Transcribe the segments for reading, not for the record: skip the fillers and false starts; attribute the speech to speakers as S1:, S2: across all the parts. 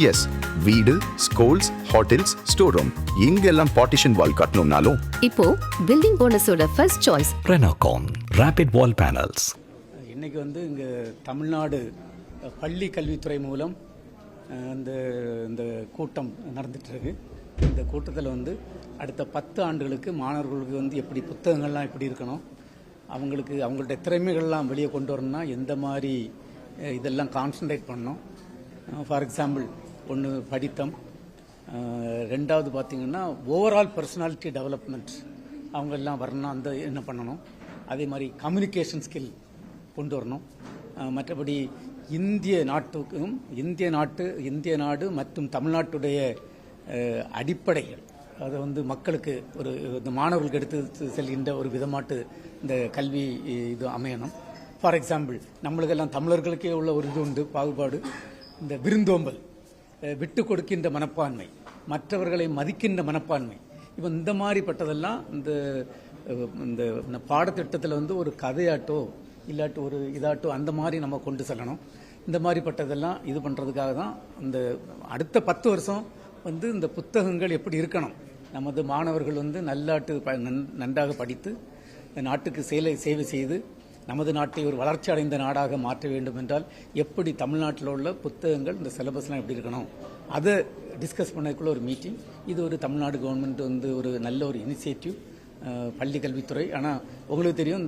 S1: S, வீடு, schools, hotels, store room இங்கெல்லாம் partition wall கட்டணும்னாலும்
S2: இப்போ பில்டிங் போனஸோட first choice
S3: Renocon Rapid Wall Panels.
S4: இன்னைக்கு இங்கே தமிழ்நாடு பள்ளி கல்வித்துறை மூலம் இந்த கூட்டம் நடந்துட்டு இருக்கு. இந்த கூட்டத்தில் அடுத்த 10 ஆண்டுகளுக்கு மாணவர்களுக்கு எப்படி புத்தகங்கள்லாம் எப்படி இருக்கணும், அவங்களுடைய திறமைகள்லாம் வெளியே கொண்டு வரணும்னா எந்த மாதிரி இதெல்லாம் கான்சன்ட்ரேட் பண்ணணும். ஃபார் எக்ஸாம்பிள் ஒன்று படித்தம், ரெண்டாவது பார்த்திங்கன்னா ஓவரால் பர்சனாலிட்டி டெவலப்மெண்ட் அவங்க எல்லாம் வரணும், அந்த என்ன பண்ணணும். அதே மாதிரி கம்யூனிகேஷன் ஸ்கில் கொண்டு வரணும். மற்றபடி இந்திய நாடு மற்றும் தமிழ்நாட்டுடைய அடிப்படைகள் அதை மக்களுக்கு இந்த மாணவர்களுக்கு எடுத்து செல்கின்ற ஒரு விதமாட்டு இந்த கல்வி இது அமையணும். ஃபார் எக்ஸாம்பிள் நம்மளுக்கெல்லாம் தமிழர்களுக்கே உள்ள ஒரு இது உண்டு, பாகுபாடு, இந்த விருந்தோம்பல், விட்டு கொடுக்கின்ற மனப்பான்மை, மற்றவர்களை மதிக்கின்ற மனப்பான்மை. இப்போ இந்த மாதிரிப்பட்டதெல்லாம் இந்த பாடத்திட்டத்தில் ஒரு கதையாட்டோ இல்லாட்டி ஒரு இதாட்டோ அந்த மாதிரி நம்ம கொண்டு செல்லணும். இந்த மாதிரிப்பட்டதெல்லாம் இது பண்ணுறதுக்காக தான் இந்த அடுத்த 10 வருஷம் இந்த புத்தகங்கள் எப்படி இருக்கணும். நமது மாணவர்கள் நன்றாக படித்து நாட்டுக்கு சேவை செய்து நமது நாட்டை ஒரு வளர்ச்சி அடைந்த நாடாக மாற்ற வேண்டும் என்றால் எப்படி தமிழ்நாட்டில் உள்ள புத்தகங்கள் இந்த சிலபஸ்லாம் எப்படி இருக்கணும் அதை டிஸ்கஸ் பண்ணதுக்குள்ள ஒரு மீட்டிங். இது ஒரு தமிழ்நாடு கவர்மெண்ட் ஒரு நல்ல ஒரு இனிஷியேட்டிவ் பள்ளி கல்வித்துறை. ஆனால் உங்களுக்கு தெரியும்,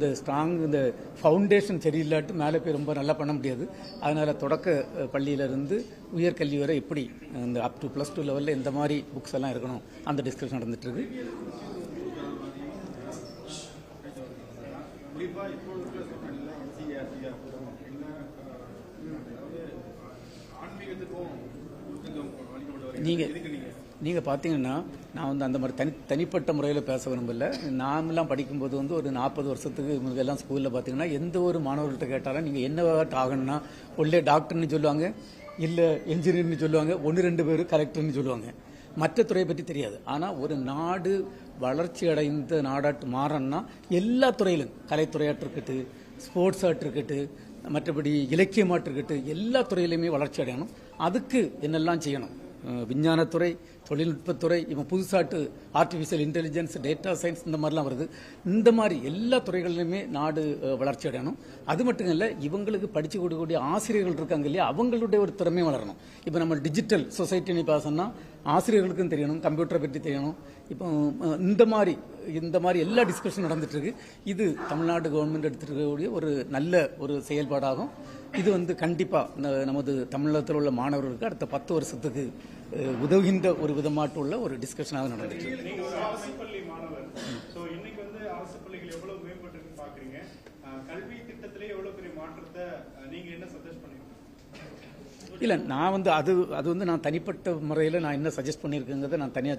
S4: இந்த ஃபவுண்டேஷன் சரியில்லாட்டு மேலே போய் ரொம்ப நல்லா பண்ண முடியாது. அதனால் தொடக்க பள்ளியிலிருந்து உயர்கல்வி வரை எப்படி இந்த அப் டு +2 லெவலில் இந்த மாதிரி புக்ஸ் எல்லாம் இருக்கணும், அந்த டிஸ்கஷன் நடந்துட்டுருக்கு. நீங்கள் பார்த்தீங்கன்னா நான் அந்த மாதிரி தனிப்பட்ட முறையில் பேச விரும்பல. நாமெல்லாம் படிக்கும்போது ஒரு 40 வருஷத்துக்கு முன்னெல்லாம் ஸ்கூலில் பார்த்தீங்கன்னா எந்த ஒரு மாணவர்கள்ட்ட கேட்டாலும் நீங்கள் என்ன ஆகணும்னா ஒல்லே டாக்டர்னு சொல்லுவாங்க, இல்லை என்ஜினியர்னு சொல்லுவாங்க, 1-2 பேர் கலெக்டர்னு சொல்லுவாங்க. மற்ற துறையை பற்றி தெரியாது. ஆனால் ஒரு நாடு வளர்ச்சி அடைந்த நாடாட்டு மாறணும்னா எல்லா துறையிலும், கலைத்துறையாட்டு இருக்கட்டு, ஸ்போர்ட்ஸ் ஆட்டு இருக்கட்டு, மற்றபடி இலக்கியமாட்டு இருக்கட்டு, எல்லா துறையிலுமே வளர்ச்சி அடையணும். அதுக்கு என்னெல்லாம் செய்யணும், விஞ்ஞானத்துறை, தொழில்நுட்பத்துறை, இப்போ புதுசாட்டு ஆர்டிஃபிஷியல் இன்டெலிஜென்ஸ், டேட்டா சயின்ஸ் இந்த மாதிரிலாம் வருது. இந்த மாதிரி எல்லா துறைகளிலுமே நாடு வளர்ச்சி அடையணும். அது மட்டும் இல்லை, இவங்களுக்கு படித்து கொடுக்கக்கூடிய ஆசிரியர்கள் இருக்காங்க இல்லையா, அவங்களுடைய ஒரு திறமையை வளரணும். இப்போ நம்ம டிஜிட்டல் சொசைட்டின்னு பேசணும்னா ஆசிரியர்களுக்கும் தெரியணும், கம்ப்யூட்டரை பற்றி தெரியணும். இப்போ இந்த மாதிரி எல்லா டிஸ்கஷன் நடந்துட்டு இருக்கு. இது தமிழ்நாடு கவர்மெண்ட் எடுத்துருக்கக்கூடிய ஒரு நல்ல ஒரு செயல்பாடாகும். இது கண்டிப்பாக நமது தமிழகத்தில் உள்ள மாணவர்களுக்கு அடுத்த 10 வருஷத்துக்கு உதவுகின்ற ஒரு விதமாட்டு உள்ள ஒரு டிஸ்கஷனாக நடந்துட்டு இருக்கு. இல்லை, நான் அது நான் தனிப்பட்ட முறையில் நான் என்ன சஜஸ்ட் பண்ணியிருக்கேங்கிறத நான் தனியாக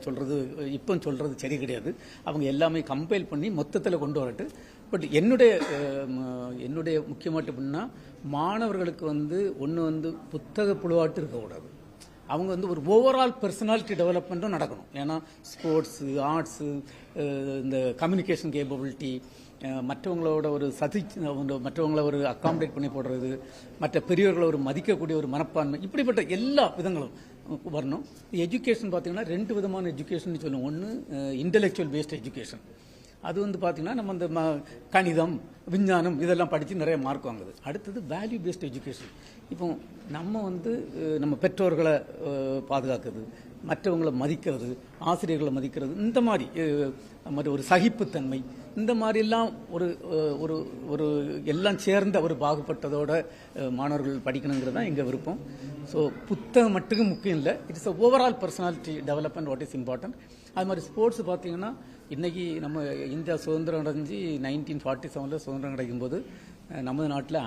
S4: சொல்கிறது சரி கிடையாது. அவங்க எல்லாமே கம்பைல் பண்ணி மொத்தத்தில் கொண்டு வரட்டு. பட் என்னுடைய முக்கியமாட்டு அப்படின்னா மாணவர்களுக்கு ஒன்று புத்தக புழுவாட்டு இருக்கக்கூடாது. அவங்க ஒரு ஓவரால் பர்சனாலிட்டி டெவலப்மெண்ட்டும் நடக்கணும். ஏன்னா ஸ்போர்ட்ஸு, ஆர்ட்ஸு, இந்த கம்யூனிகேஷன் கேப்பபிலிட்டி, மற்றவங்களோட மற்றவங்கள ஒரு அக்காமடேட் பண்ணி போடுறது, மற்ற பெரியவர்களை ஒரு மதிக்கக்கூடிய ஒரு மனப்பான்மை, இப்படிப்பட்ட எல்லா விதங்களும் வரணும். எஜுகேஷன் பார்த்தீங்கன்னா 2 விதமான எஜுகேஷன் சொல்லுவோம். ஒன்று இன்டெலெக்சுவல் பேஸ்ட் எஜுகேஷன். அது பார்த்தீங்கன்னா நம்ம இந்த கணிதம், விஞ்ஞானம் இதெல்லாம் படித்து நிறைய மார்க் வாங்குது. அடுத்தது வேல்யூ பேஸ்ட் எஜுகேஷன். இப்போ நம்ம பெற்றோர்களை பாதுகாக்கிறது, மற்றவங்களை மதிக்கிறது, ஆசிரியர்களை மதிக்கிறது, இந்த மாதிரி ஒரு சகிப்புத்தன்மை, இந்த மாதிரிலாம் ஒரு எல்லாம் சேர்ந்த ஒரு பாகுபட்டதோட மாணவர்கள் படிக்கணுங்கிறது தான் எங்கள் விருப்பம். ஸோ புத்தகம் மட்டும் முக்கியம் இல்லை, it's a overall personality development what is important. அது மாதிரி ஸ்போர்ட்ஸ் பார்த்தீங்கன்னா இன்றைக்கி நம்ம இந்தியா சுதந்திரம் அடைஞ்சு 1947 சுதந்திரம் கிடைக்கும்போது நமது நாட்டில்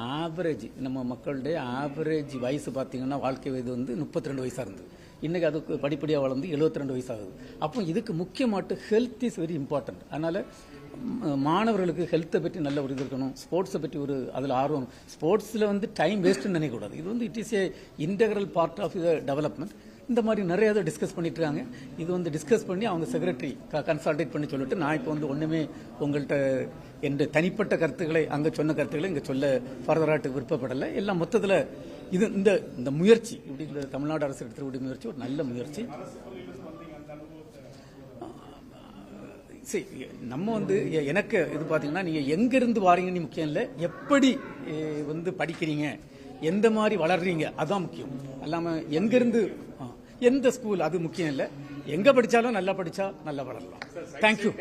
S4: நம்ம மக்களுடைய ஆவரேஜ் வயசு பார்த்தீங்கன்னா வாழ்க்கை வயது 32 வயசாக இருந்தது. இன்றைக்கி அதுக்கு படிப்படியாக வளர்ந்து 72 வயசாகுது. அப்போ இதுக்கு முக்கியமாட்டு ஹெல்த் இஸ் வெரி இம்பார்ட்டன்ட். அதனால் மாணவர்களுக்கு ஹெல்த்தை பற்றி நல்ல ஒரு இது இருக்கணும், ஸ்போர்ட்ஸை பற்றி அதில் ஆர்வம். ஸ்போர்ட்ஸில் டைம் வேஸ்ட்டுன்னு நினைக்கக்கூடாது. இது it is a integral part of the development. இந்த மாதிரி நிறைய இதை டிஸ்கஸ் பண்ணிட்டு இருக்காங்க. இது டிஸ்கஸ் பண்ணி அவங்க செக்ரட்டரி கன்சல்டேட் பண்ணி சொல்லிட்டு நான் இப்போ ஒன்றுமே உங்கள்கிட்ட என்ற தனிப்பட்ட கருத்துக்களை அங்கே சொன்ன கருத்துக்களை இங்கே சொல்ல ஃபர்தராட்டு விருப்பப்படலை. எல்லாம் மொத்தத்தில் இது இந்த முயற்சி இப்படி இந்த தமிழ்நாடு அரசு எடுத்துக்கூடிய முயற்சி ஒரு நல்ல முயற்சி. சரி, நம்ம வந்து எனக்கு இது பார்த்தீங்கன்னா நீங்கள் எங்கேருந்து வாரீங்கன்னு முக்கியம் இல்லை, எப்படி வந்து படிக்கிறீங்க, எந்த மாதிரி வளர்றீங்க அதுதான் முக்கியம். அல்லாமல் எங்கேருந்து எந்த ஸ்கூல் அது முக்கியம் இல்லை. எங்கே படித்தாலும் நல்லா படித்தா நல்லா வளரலாம். தேங்க்யூ.